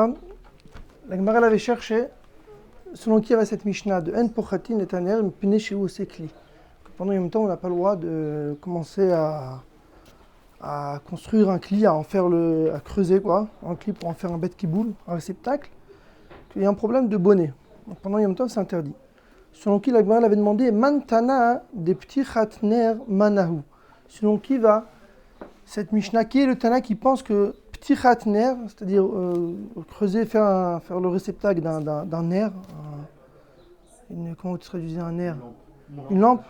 La Gemara avait cherché selon qui avait cette Mishnah de En Pochatin et Taner Mpine Sheu Sekli. Pendant un temps, on n'a pas le droit de commencer à construire un cli, à creuser un cli pour en faire un bête qui boule, un réceptacle. Il y a un problème de bonnet. Donc pendant un temps, c'est interdit. Selon qui la Gemara avait demandé Mantana des petits Khatner Manahu. Selon qui va cette Mishnah, qui est le Tana qui pense que petit Khatner, c'est-à-dire creuser, faire le réceptacle d'un nerf, comment tu traduisais un nerf? Une lampe.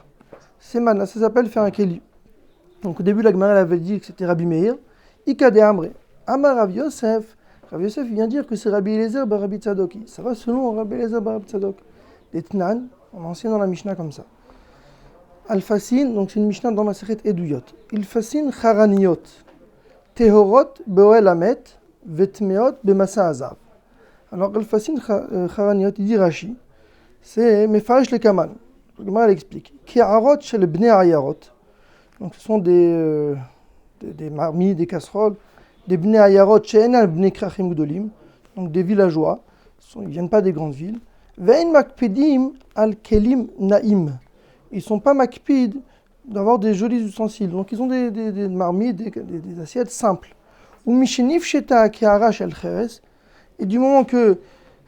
C'est Mana, ça s'appelle faire un Keli. Donc au début, la Gemara avait dit que c'était Rabbi Meir. Ika de Amre. Amar Rav Yosef. Rav Yosef vient dire que c'est Rabbi Eliezer bar Rabbi Tzadoki. Ça va selon Rabbi Eliezer bar Rabbi Tzadok. Des Tnan, on enseigne dans la Mishnah comme ça. Al-Fasin, donc c'est une Mishnah dans la Sechet Eduyot. Il-Fasin Charaniot. Tehorot be'oel amet, vetmeot be'masa azav. Alors Al-Fasin Charaniot, il dit Rashi, c'est Mefaresh le Kaman. Le Gemara l'explique. Ki'arot shel bnei ayarot. Donc ce sont des marmites, des casseroles, des bnei ayarot she'enan bnei krachim gdolim, donc des villageois, ils ne viennent pas des grandes villes. Ve'en makpedim al kelim naim. Ils ne sont pas makpid d'avoir des jolis ustensiles. Donc ils ont des marmites, des assiettes simples. Ou mishenif sheta ki'ara shel cheres. Et du moment que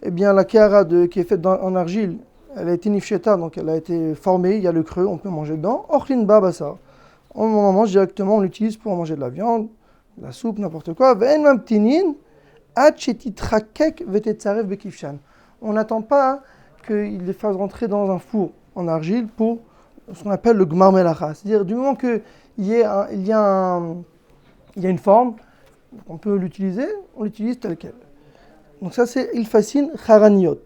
la ki'ara qui est faite en argile, elle a été nifsheta, donc elle a été formée, il y a le creux, on peut manger dedans. Orlin babasa. On mange directement, on l'utilise pour manger de la viande, de la soupe, n'importe quoi. Ve'en mamtinin ad shetitrakek vetetzarev bekifshan. On n'attend pas qu'il les fasse rentrer dans un four en argile pour ce qu'on appelle le gmar melacha. C'est-à-dire du moment qu'il y a une forme, on peut l'utiliser, on l'utilise tel quel. Donc ça c'est il fascine charaniot.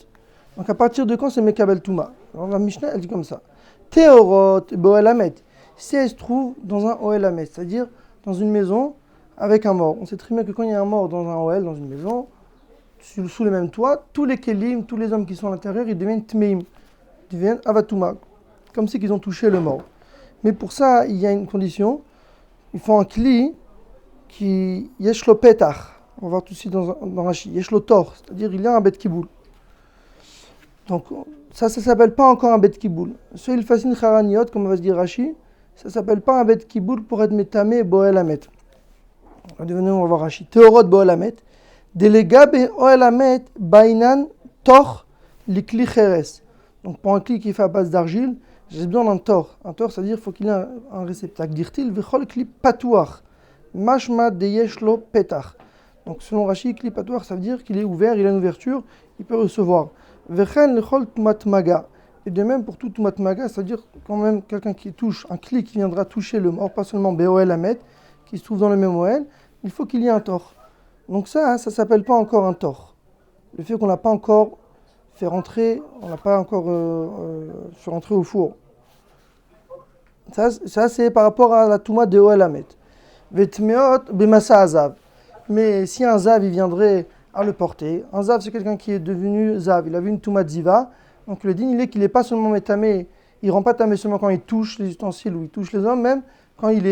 Donc à partir de quand c'est mekabel touma? Alors la Mishnah elle dit comme ça. Teorot boel amet. Si elle se trouve dans un oel amet, c'est-à-dire dans une maison avec un mort. On sait très bien que quand il y a un mort dans un oel, dans une maison, sous le même toit, tous les kelim, tous les hommes qui sont à l'intérieur, ils deviennent tmeim, ils deviennent avatouma, comme si ils ont touché le mort. Mais pour ça, il y a une condition. Ils font un kli qui yesh lo petach. On va voir tout de suite dans Rashi. Yesh lo tor, c'est-à-dire il y a un bête qui boule. Donc ça s'appelle pas encore un bête qui boule. Ce il fascine charaniot, comme on va se dire Rashi, ça s'appelle pas un bête qui boule pour être métamé boel amet. On va voir Rashi. Teorot boel amet. Delega be oel amet bainan tor likli cheres. Donc pour un kli qui fait à base d'argile, j'ai besoin d'un tor. Un tor, c'est-à-dire qu'il faut qu'il ait un réceptacle. Dirtil vechol kli patouach. Mashma de yeshlo petach. Donc selon Rashi, kli patouach, ça veut dire qu'il est ouvert, il a une ouverture, il peut recevoir. Vechen lechol tumat maga. Et de même pour tout tumat maga, c'est-à-dire quand même quelqu'un qui touche, un kli qui viendra toucher le mort, pas seulement be'oel amet, qui se trouve dans le même oel, il faut qu'il y ait un tor. Donc ça s'appelle pas encore un tor. Le fait qu'on l'a pas encore fait rentrer, on l'a pas encore fait rentrer au four. Ça c'est par rapport à la touma de Oel Amet. Vetmeot bemasa azav. Mais si un zav il viendrait à le porter, un zav c'est quelqu'un qui est devenu zav, il a vu une touma de ziva, donc le din il est qu'il n'est pas seulement métamé, il rend pas tamé seulement quand il touche les ustensiles ou il touche les hommes, même quand il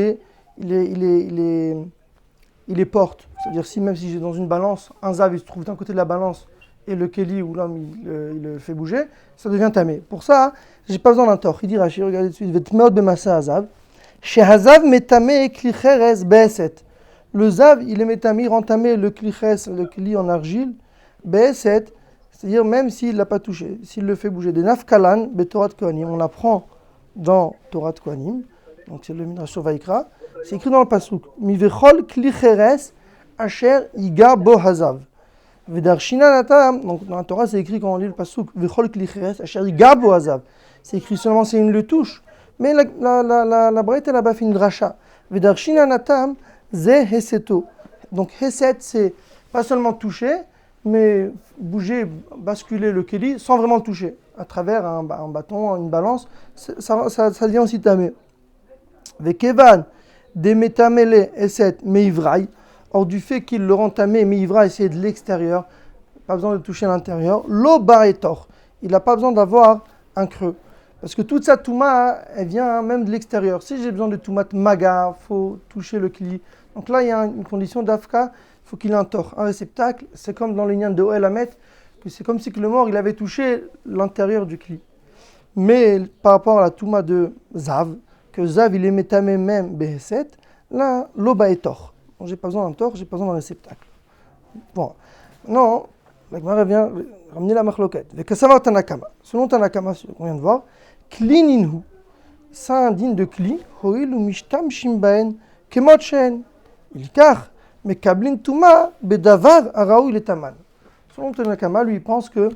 les porte. C'est-à-dire même si j'ai dans une balance, un zav il se trouve d'un côté de la balance et le keli où l'homme il le fait bouger, ça devient tamé. Pour ça, j'ai pas besoin d'un tor. Il dit Rashi, regardez tout de suite, vetmeot bemasa azav. Chez hazav metame kli cheres be'eset. Le zav, il est métamé, il rend tamé le kli cheres, le kli en argile, be'eset, c'est-à-dire même s'il l'a pas touché, s'il le fait bouger. Des nafkalan be'torat kohanim, on l'apprend dans Torat Kohanim, donc c'est le Midrash sur Vaikra, c'est écrit dans le pasuk. Mi vechol kli cheres asher iga bo hazav. Vedarshina natam, donc dans la Torah c'est écrit quand on lit le pasuk vechol kli cheres asher iga bo hazav. C'est écrit seulement si il le touche. Mais la braïta là-bas fait une dracha. Vedarshina natam ze heseto. Donc heset c'est pas seulement toucher, mais bouger, basculer le keli sans vraiment le toucher. À travers un bâton, une balance, ça devient aussi tamé. Vekevan demetamele eset meivraï. Or du fait qu'il le rend tamé, meivraï c'est de l'extérieur, pas besoin de toucher l'intérieur. Lo baretor, il n'a pas besoin d'avoir un creux. Parce que toute sa touma, elle vient même de l'extérieur. Si j'ai besoin de toumat maga, il faut toucher le kli. Donc là, il y a une condition d'afka, faut qu'il ait un tor, un réceptacle. C'est comme dans l'union de Oel Hamet, que c'est comme si que le mort il avait touché l'intérieur du cli. Mais par rapport à la Touma de Zav, que Zav il est métamé même Beheset, là, l'Oba est tor. Donc j'ai pas besoin d'un tor, j'ai pas besoin d'un réceptacle. Bon, non, la Gemara vient ramener la machloket. Vekasavar Tanakama. Selon Tanakama, on vient de voir, Klininhu, ça indigne de Kli, Hoil ou Mishtam Shimbaen, Kemot Shen, Ilkar, mais Kablin Touma, Bedavar, Araou, il est Taman. Selon Tanakama, lui, il pense que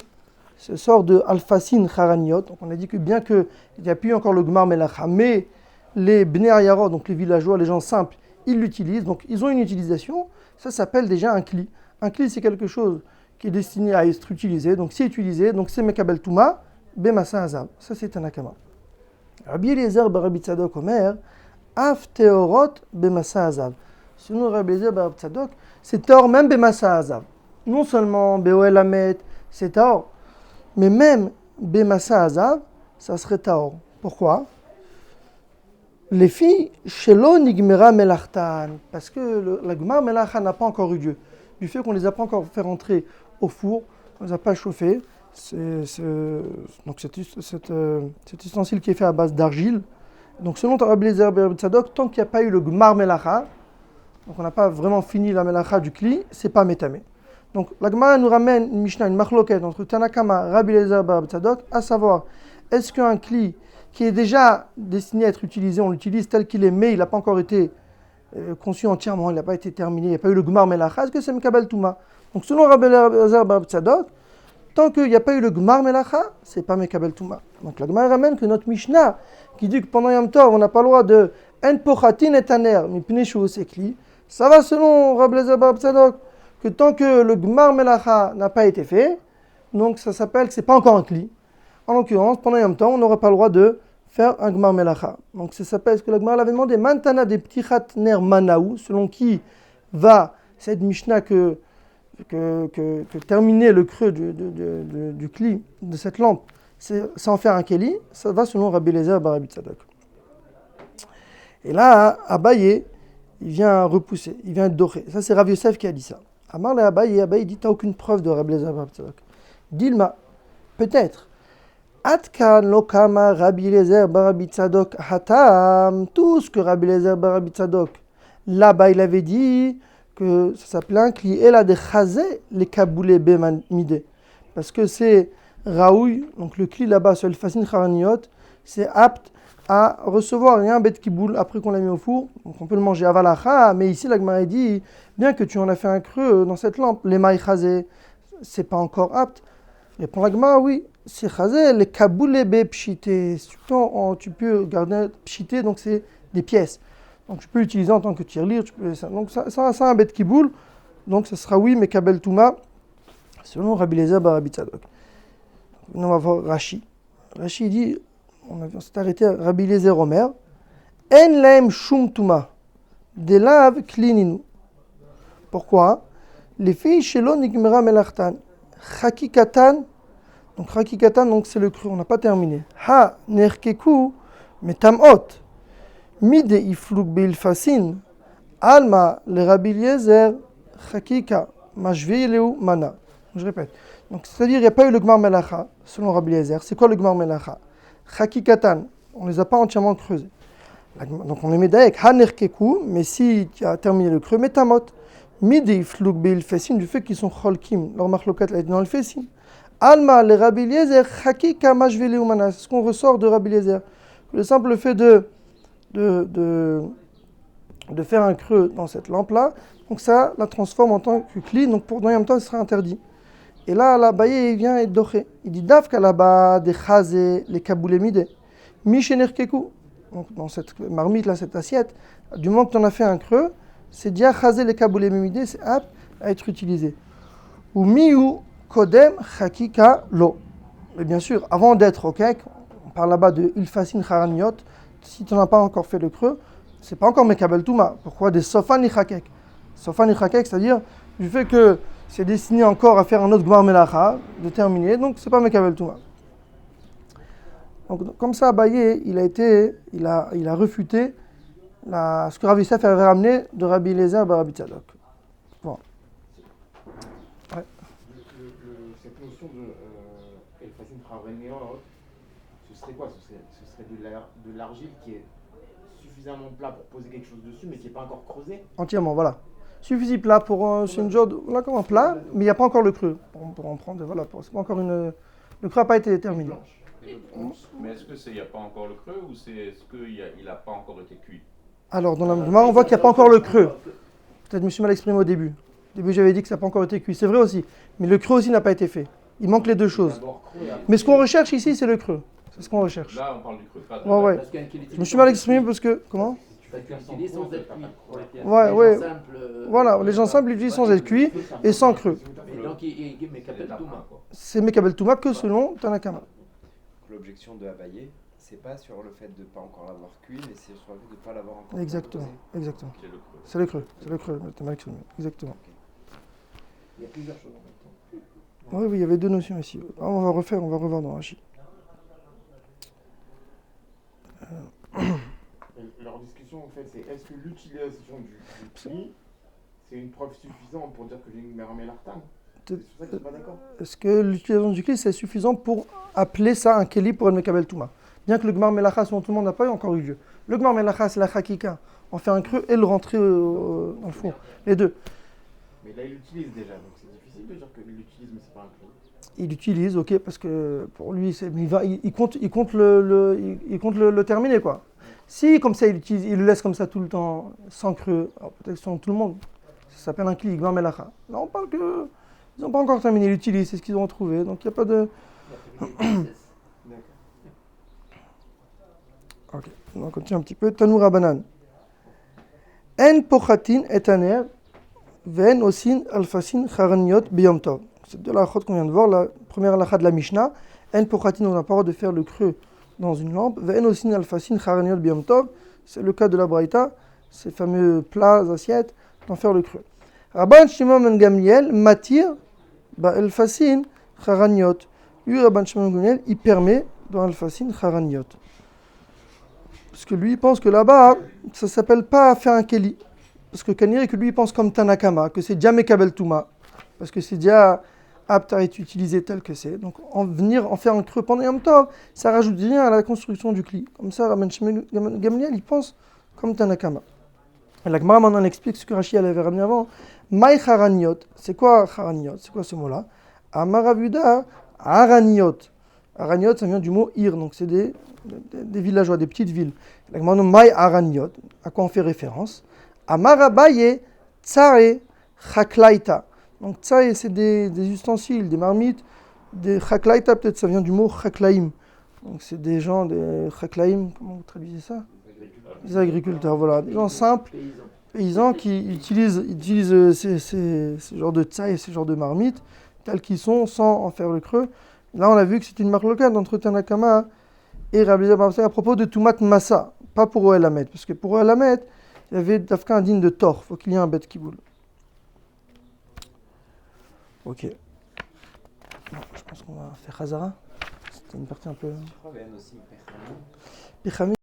ce sort de Alphasin Charaniot, donc on a dit que bien qu'il n'y a plus encore le Gmar Melacha, mais les Bnei Ayarot, donc les villageois, les gens simples, ils l'utilisent, donc ils ont une utilisation, ça s'appelle déjà un Kli. Un Kli, c'est quelque chose qui est destiné à être utilisé, donc c'est utilisé, donc c'est Mekabel Touma, Bemasa Azab. Ça c'est Tanakama. Rabbi Eliezer Barabi Tzadok Omer, Af Teorot Bemasa Azab. Selon Rabbi Eliezer Barabi Tzadok, c'est Teor même Bemasa Azab. Non seulement Beoel Hamet, c'est Teor, mais même Bemasa Azav, ça serait Taor. Pourquoi? Les filles, Shelo Nigmera Melachtan, parce que la Gmar Melacha n'a pas encore eu lieu. Du fait qu'on ne les a pas encore fait rentrer au four, on ne les a pas chauffés, donc cet ustensile qui est fait à base d'argile. Donc selon Rabbi Eliezer ben Tzadok, tant qu'il n'y a pas eu le Gmar Melacha, donc on n'a pas vraiment fini la Melacha du Kli, c'est pas métamé. Donc la Gemara nous ramène une Mishnah, une machloket entre Tanakama, Rabbi Eliezer Bar Tzadok, à savoir, est-ce qu'un Kli qui est déjà destiné à être utilisé, on l'utilise tel qu'il est, mais il n'a pas encore été conçu entièrement, il n'a pas été terminé, il n'y a pas eu le Gmar Melacha, est-ce que c'est Mekabel Touma? Donc selon Rabbi Eliezer Bar Tzadok, tant qu'il n'y a pas eu le Gmar Melacha, c'est pas Mekabel Touma. Donc la Gemara ramène que notre Mishnah, qui dit que pendant Yom Tov, on n'a pas le droit de En Pochatin et Taner, Mipnei Shu Sekli, ça va selon Rabbi Eliezer Bar Tzadok, que tant que le Gmar Melacha n'a pas été fait, donc ça s'appelle que ce n'est pas encore un Kli. En l'occurrence, pendant un temps, on n'aurait pas le droit de faire un Gmar Melacha. Donc ça s'appelle ce que la Gemara l'avait demandé, Mantana de Ptichat Ner Manaou, selon qui va cette Mishnah que terminer le creux du Kli, de cette lampe, c'est en faire un Keli, ça va selon Rabbi Eliezer Barabi Tzadok. Et là, Abaye, il vient repousser, il vient dorer. Ça, c'est Rav Yosef qui a dit ça. Amar le Abaye, Abaye dit, t'as aucune preuve de Rabbi Eliezer Barabi Tzadok. Dilma, peut-être. Atkan lokama Rabbi Eliezer Barabi Tzadok hatam. Tout ce que Rabbi Eliezer Barabi Tzadok, là-bas, il avait dit que ça s'appelait un Kli. Et là, de chazé, les kaboulé bemide. Parce que c'est Raoui, donc le Kli là-bas, sur le Fassin Charaniot, c'est apte à recevoir rien bête qui boule après qu'on l'a mis au four. Donc on peut le manger avalacha, mais ici la Gemara dit, bien que tu en as fait un creux dans cette lampe, les mailles chazé, c'est pas encore apte. Répond la Gemara, oui, c'est chazé, les kaboulé be pchité. Tu peux garder pchité, donc c'est des pièces. Donc tu peux l'utiliser en tant que tirelire, donc ça a un bête qui boule, donc ce sera oui, mais kabel touma, selon Rabbi Eliezer Barabi Tzadok. On va voir Rashi. Rashi dit, on s'est arrêté à Rabbi Eliezer Omer, En laem shum touma, de lav klininu. Pourquoi? Les filles shelo nigmera melachtan, chakikatan, donc c'est le cru, on n'a pas terminé. Ha nerkeku metamot, mide ifluk beilfasin, alma le Rabbi Eliezer chakika mashveileu mana. Je répète. Donc c'est-à-dire il n'y a pas eu le Gmar Melacha, selon Rabbi Eliezer. C'est quoi le Gmar Melacha? Chakikatan, on ne les a pas entièrement creusés. Donc on les met d'ailleurs hanerkeku, mais si tu as terminé le creux, metamot, midi fluk beil fesin, du fait qu'ils sont cholkim, leur machlokat est dans le fesin. Alma le Rabbi Eliezer chakika mashveli umana, c'est ce qu'on ressort de Rabbi Eliezer. Le simple fait de faire un creux dans cette lampe-là, donc ça la transforme en tant que kli, donc pour dans Yom Tov, ce sera interdit. Et là, l'Abaye, il vient et doché. Il dit Davka là-bas, des chazé, les kaboulémide, mishenerkeku. Donc, dans cette marmite, là, cette assiette, du moment que tu en as fait un creux, c'est dia chazé, les kaboulémide, c'est apte à être utilisé. Ou miou kodem chakika lo. Mais bien sûr, avant d'être au kek, on parle là-bas de ilfasin charaniot, si tu n'as pas encore fait le creux, c'est pas encore mekabel touma. Pourquoi? Des sofan ichakek. Sofan ichakek, c'est-à-dire du fait que c'est destiné encore à faire un autre Gmar Melacha, de terminer, donc c'est pas Mekabel Touma. Donc comme ça, Abaye, il a refuté ce que Rabbi Yosef avait ramené de Rabbi Eliezer Barabi Tzadok. Bon. cette notion de El Facine Traveneot, ce serait quoi? Ce serait de l'argile qui est suffisamment plat pour poser quelque chose dessus, mais qui n'est pas encore creusé. Entièrement, voilà. Suffit plat pour. C'est une genre de. Voilà, comme un plat, mais il n'y a pas encore le creux. Pour en prendre, voilà. C'est pas encore une. Le creux n'a pas été déterminé. Mais est-ce qu'il n'y a pas encore le creux ou est-ce qu'il n'a pas encore été cuit? Alors, dans la Gemara, on voit qu'il n'y a pas encore le creux. Peut-être je me suis mal exprimé au début. Au début, j'avais dit que ça n'a pas encore été cuit. C'est vrai aussi. Mais le creux aussi n'a pas été fait. Il manque les deux choses. Mais ce qu'on recherche ici, c'est le creux. C'est ce qu'on recherche. Là, on parle du creux. Pas de Ouais, ouais. Je me suis mal exprimé parce que. Comment? Parce qu'il est sans être cuit. Ouais, ouais. Voilà, les gens simples l'utilisent sans être cuit et sans creux. Mais donc, il Mekabel Touma. C'est Mekabel Touma que selon Tanakama. L'objection de Abaye, c'est pas sur le fait de ne pas encore l'avoir cuit, mais c'est sur le fait de ne pas l'avoir encore Exactement, composé. exactement. C'est le creux. C'est le creux, t'as mal exprimé. Exactement. Il y a plusieurs choses en même temps. Oui, oui, il y avait deux notions ici. Ah, on va revoir dans Rashi. Leur discussion, en fait, c'est est-ce que l'utilisation du pli, c'est une preuve suffisante pour dire que j'ai une mère mélartane? C'est sur ça que je suis pas d'accord. Est-ce que l'utilisation du kli, c'est suffisant pour appeler ça un keli pour le Mekabel Touma? Bien que le Gmar Melacha, selon tout le monde, n'a pas encore eu lieu. Le Gmar Melacha, c'est la Chakika. On fait un creux et le rentrer dans le four. Les deux. Mais là, il l'utilise déjà, donc c'est difficile de dire que l'utilise, mais c'est pas un creux. Il l'utilise, ok, parce que pour lui, il compte le terminer, quoi. Si, comme ça, il le laisse comme ça tout le temps, sans creux, alors peut-être selon tout le monde, ça s'appelle un kli, Gmar Melacha. Là, on parle que. Ils n'ont pas encore terminé, ils l'utilisent, c'est ce qu'ils ont trouvé, donc il n'y a pas de. Ok, on continue un petit peu. Tanour Abanan. En pochatin et taner, ven osin alfasin charaniot biyom tov. C'est de la halachot qu'on vient de voir, la première halakha de la Mishnah. En pochatin, on n'a pas le droit de faire le creux dans une lampe. Ven osin alfasin charaniot biyom tov. C'est le cas de la Braïta, ces fameux plats, assiettes, d'en faire le creux. Rabban Shimon ben Gamliel matir Alfasin charaniot. Lui, Rabban Shimon ben Gamliel, il permet dans alfasin charaniot. Parce que lui, il pense que là-bas, ça ne s'appelle pas faire un keli. Parce que Kaniri, que lui, il pense comme Tanakama, que c'est déjà Mekabel Touma. Parce que c'est déjà apte à être utilisé tel que c'est. Donc, en faire un creux pendant Yom Tov, ça rajoute rien à la construction du kli. Comme ça, Rabban Shimon ben Gamliel, il pense comme Tanakama. Et la Gemara maintenant explique ce que Rashi avait ramené avant. Maï charaniot. C'est quoi charaniot? C'est quoi ce mot-là? Amaravuda araniot. Araniot, ça vient du mot ir, donc c'est des villageois, des petites villes. La Gemara nomme Maï araniot. À quoi on fait référence? Amarabaye tsare chaklaita. Donc tsare, c'est des ustensiles, des marmites. Des chaklaita, peut-être ça vient du mot chaklaim. Donc c'est des gens, des chaklaim, comment vous traduisez ça? Des agriculteurs, voilà, des gens simples, paysans qui utilisent ces genres de tsaï, ces genres de marmites, tels qu'ils sont, sans en faire le creux. Là, on a vu que c'est une marque locale entre Tanakama et Rabbi Zababsai à propos de Toumat Massa, pas pour Oel Hamet, parce que pour Oel Hamet, il y avait d'Afka un digne de Tor, il faut qu'il y ait un bête qui boule. Ok. Bon, je pense qu'on va faire Hazara. C'était une partie un peu. Je crois qu'il y a aussi Pechami. Pechami.